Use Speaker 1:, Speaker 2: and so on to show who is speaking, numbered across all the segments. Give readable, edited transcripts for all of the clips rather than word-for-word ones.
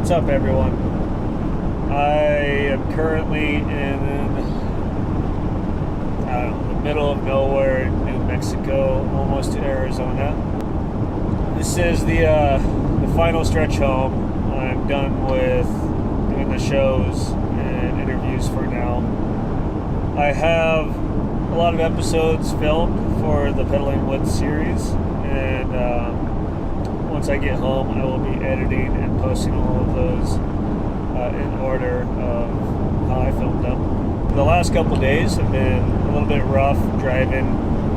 Speaker 1: What's up, everyone? I am currently in, the middle of nowhere, New Mexico, almost to Arizona. This is the final stretch home. I'm done with doing the shows and interviews for now. I have a lot of episodes filmed for the Peddling Woods series, and once I get home, I will be editing and posting all of those in order of how I filmed them. The last couple days have been a little bit rough driving.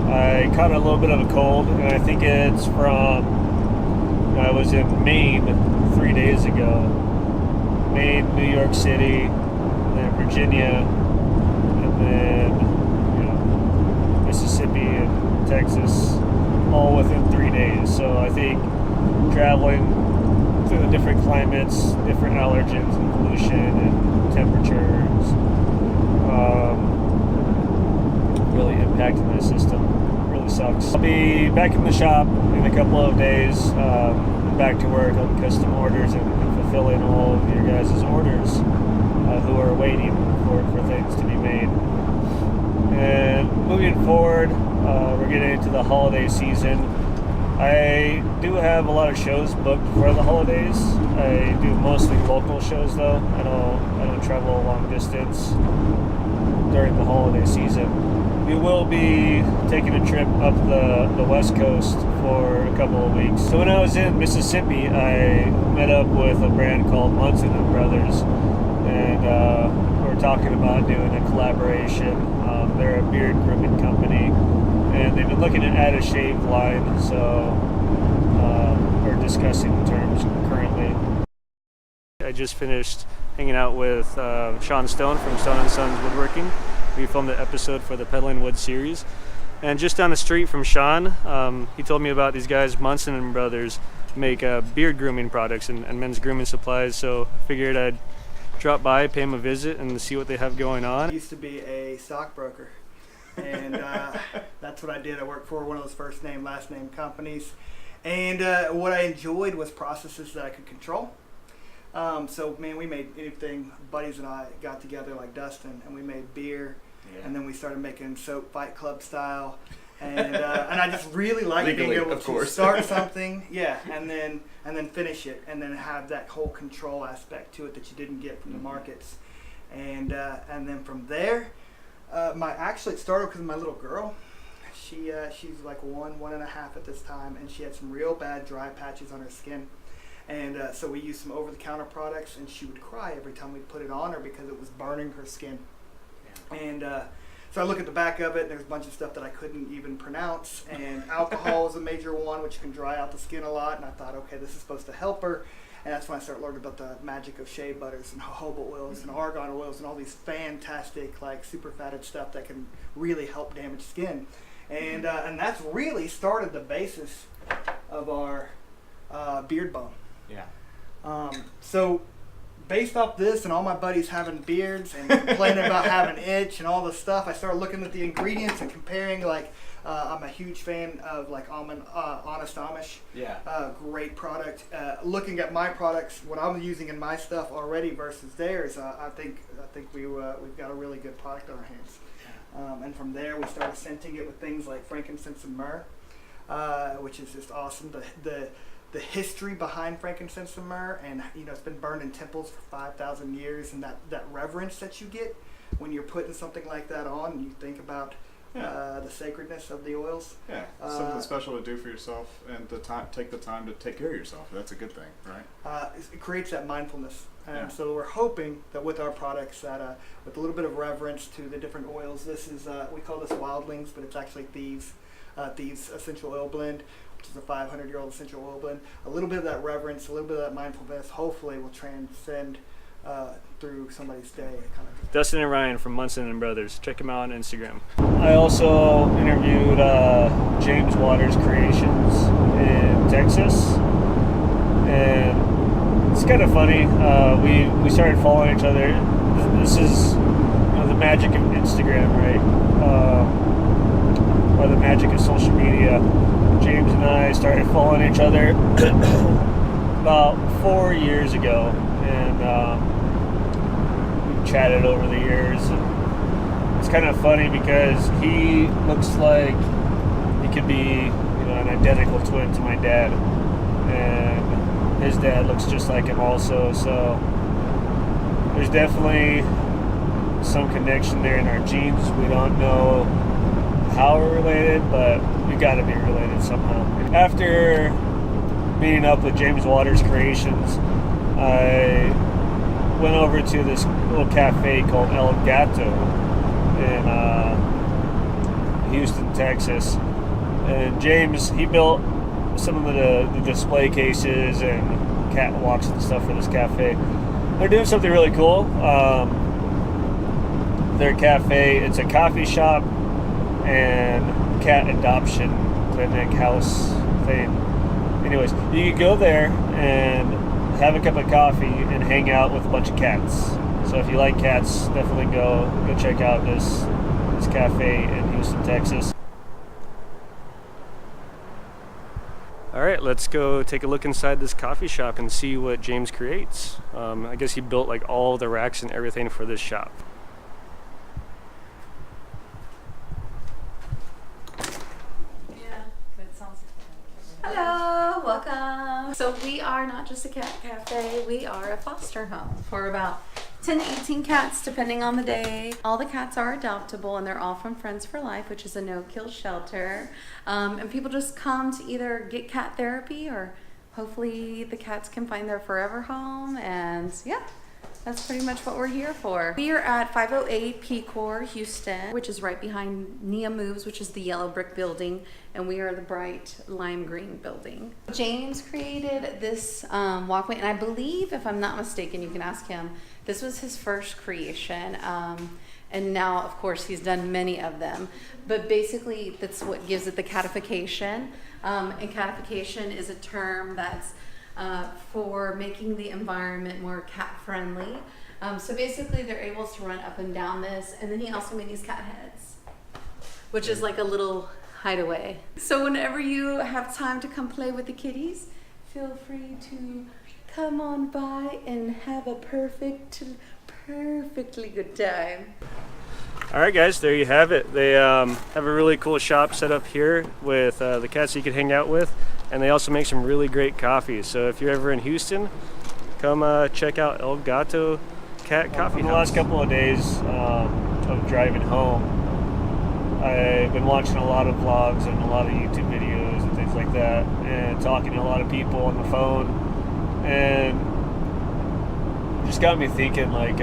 Speaker 1: I caught a little bit of a cold, and I think it's from, I was in Maine 3 days ago. Maine, New York City, then Virginia, and then Mississippi and Texas, all within 3 days. So I think traveling through the different climates, different allergens and pollution and temperatures really impacting my system. It really sucks. I'll be back in the shop in a couple of days, back to work on custom orders and fulfilling all of your guys' orders who are waiting for things to be made. And moving forward, we're getting into the holiday season. I do have a lot of shows booked for the holidays. I do mostly local shows though. I don't travel a long distance during the holiday season. We will be taking a trip up the West Coast for a couple of weeks. So when I was in Mississippi, I met up with a brand called Munson And Brothers, and we're talking about doing a collaboration. They're a beard grooming company, and they've been looking to add a shave line, so we're discussing the terms currently. I just finished hanging out with Sean Stone from Stone & Sons Woodworking. We filmed an episode for the Peddling Woods series. And just down the street from Sean, he told me about these guys, Munson And Brothers, make beard grooming products and men's grooming supplies, so I figured I'd drop by, pay them a visit, and see what they have going on.
Speaker 2: I used to be a stockbroker, and that's what I did. I worked for one of those first name, last name companies, and what I enjoyed was processes that I could control. So, man, we made anything. Buddies and I got together like Dustin, and we made beer, and then we started making soap, Fight Club style, and I just really liked being able to start something, and then finish it, and then have that whole control aspect to it that you didn't get from the markets, and then from there, it started because my little girl. She's like 1.5 at this time, and she had some real bad dry patches on her skin. And so we used some over-the-counter products, and she would cry every time we put it on her because it was burning her skin. Yeah. And so I look at the back of it, and there's a bunch of stuff that I couldn't even pronounce. And alcohol is a major one, which can dry out the skin a lot. And I thought, okay, this is supposed to help her. And that's when I started learning about the magic of shea butters and jojoba oils and argan oils and all these fantastic, like, super fatted stuff that can really help damage skin. And that's really started the basis of our beard balm. Yeah. So based off this and all my buddies having beards and complaining about having itch and all this stuff, I started looking at the ingredients and comparing. Like, I'm a huge fan of like Honest Amish. Yeah. Great product. Looking at my products, what I'm using in my stuff already versus theirs, I think we've got a really good product on our hands. And from there, we started scenting it with things like frankincense and myrrh, which is just awesome. The history behind frankincense and myrrh, and it's been burned in temples for 5,000 years, and that reverence that you get when you're putting something like that on, and you think about the sacredness of the oils. Yeah,
Speaker 3: something special to do for yourself, and take the time to take care of yourself. That's a good thing, right?
Speaker 2: It creates that mindfulness, and so we're hoping that with our products, that with a little bit of reverence to the different oils, this is we call this Wildlings, but it's actually Thieves Essential Oil Blend, which is a 500-year-old essential oil blend. A little bit of that reverence, a little bit of that mindfulness, hopefully will transcend through somebody's day.
Speaker 1: Dustin and Ryan from Munson And Brothers. Check them out on Instagram. I also interviewed James Waters Creations in Texas, and it's kind of funny. We started following each other. This is the magic of Instagram, right? Or the magic of social media. James and I started following each other about 4 years ago, and we've chatted over the years. And it's kind of funny because he looks like he could be, an identical twin to my dad, and his dad looks just like him also. So there's definitely some connection there in our genes. We don't know how we're related, but we got to be related somehow. After meeting up with James Waters Creations, I went over to this little cafe called El Gato in Houston, Texas. And James, he built some of the display cases and catwalks and stuff for this cafe. They're doing something really cool. Their cafe, it's a coffee shop and cat adoption clinic house thing. Anyways, you can go there and have a cup of coffee and hang out with a bunch of cats. So if you like cats, definitely go check out this cafe in Houston, Texas. All right, let's go take a look inside this coffee shop and see what James creates. I guess he built like all the racks and everything for this shop.
Speaker 4: Hello, welcome. So we are not just a cat cafe, we are a foster home for about 10 to 18 cats depending on the day. All the cats are adoptable and they're all from Friends for Life, which is a no-kill shelter. And people just come to either get cat therapy or hopefully the cats can find their forever home. And yeah, that's pretty much what we're here for. We are at 508 P-Core, Houston, which is right behind Nia Moves, which is the yellow brick building, and we are the bright lime green building. James created this walkway, and I believe, if I'm not mistaken, you can ask him, this was his first creation. And now, of course, he's done many of them. But basically, that's what gives it the catification. And catification is a term that's for making the environment more cat friendly. So basically they're able to run up and down this, and then he also made these cat heads, which is like a little hideaway. So whenever you have time to come play with the kitties, feel free to come on by and have a perfectly good time.
Speaker 1: All right, guys, there you have it. They have a really cool shop set up here with the cats you can hang out with, and they also make some really great coffee. So if you're ever in Houston, come check out El Gato Cat Coffee House. The last couple of days of driving home, I've been watching a lot of vlogs and a lot of YouTube videos and things like that, and talking to a lot of people on the phone, and it just got me thinking, like,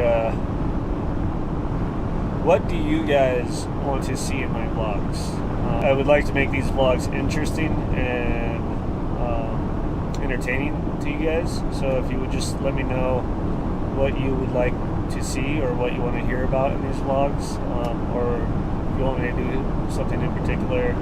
Speaker 1: what do you guys want to see in my vlogs? I would like to make these vlogs interesting and entertaining to you guys. So if you would just let me know what you would like to see or what you want to hear about in these vlogs, or if you want me to do something in particular,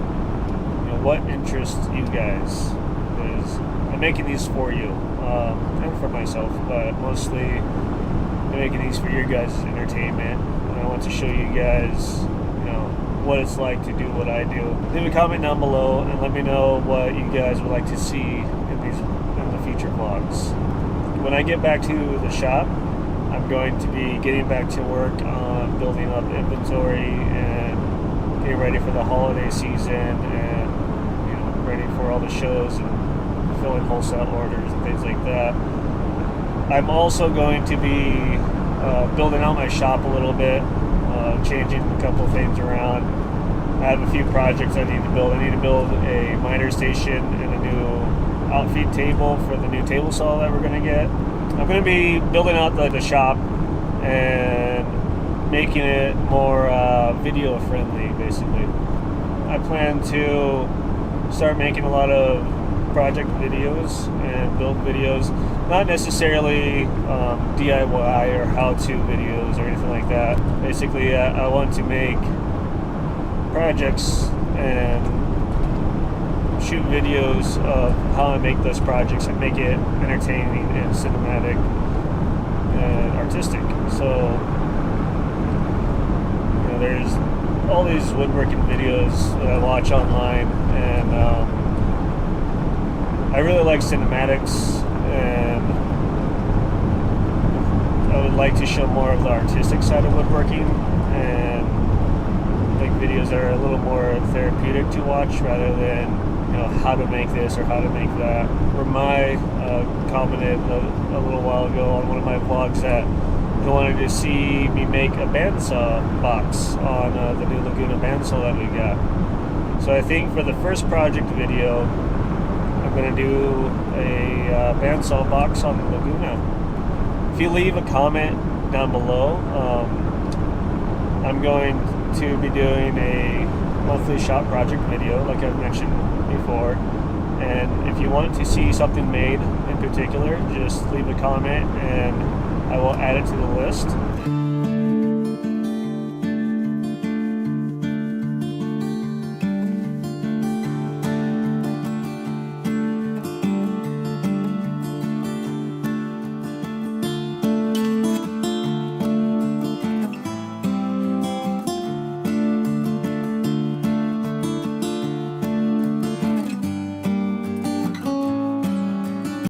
Speaker 1: what interests you guys. Because I'm making these for you and for myself, but mostly I'm making these for your guys' entertainment. I want to show you guys, what it's like to do what I do. Leave a comment down below and let me know what you guys would like to see in the future vlogs. When I get back to the shop, I'm going to be getting back to work on building up inventory and getting ready for the holiday season, and ready for all the shows and fulfilling wholesale orders and things like that. I'm also going to be building out my shop a little bit, changing a couple things around. I have a few projects I need to build. I need to build a miter station and a new outfeed table for the new table saw that we're going to get. I'm going to be building out the shop and making it more video friendly, basically. I plan to start making a lot of project videos and build videos, not necessarily DIY or how-to videos or anything like that. Basically, I want to make projects and shoot videos of how I make those projects and make it entertaining and cinematic and artistic. So, there's all these woodworking videos that I watch online, and I really like cinematics and I would like to show more of the artistic side of woodworking, and like videos that are a little more therapeutic to watch rather than, you know, how to make this or how to make that. Ramai commented a little while ago on one of my vlogs that he wanted to see me make a bandsaw box on the new Laguna bandsaw that we got. So I think for the first project video, I'm going to do a bandsaw box on the Laguna. If you leave a comment down below, I'm going to be doing a monthly shop project video like I've mentioned before. And if you want to see something made in particular, just leave a comment and I will add it to the list.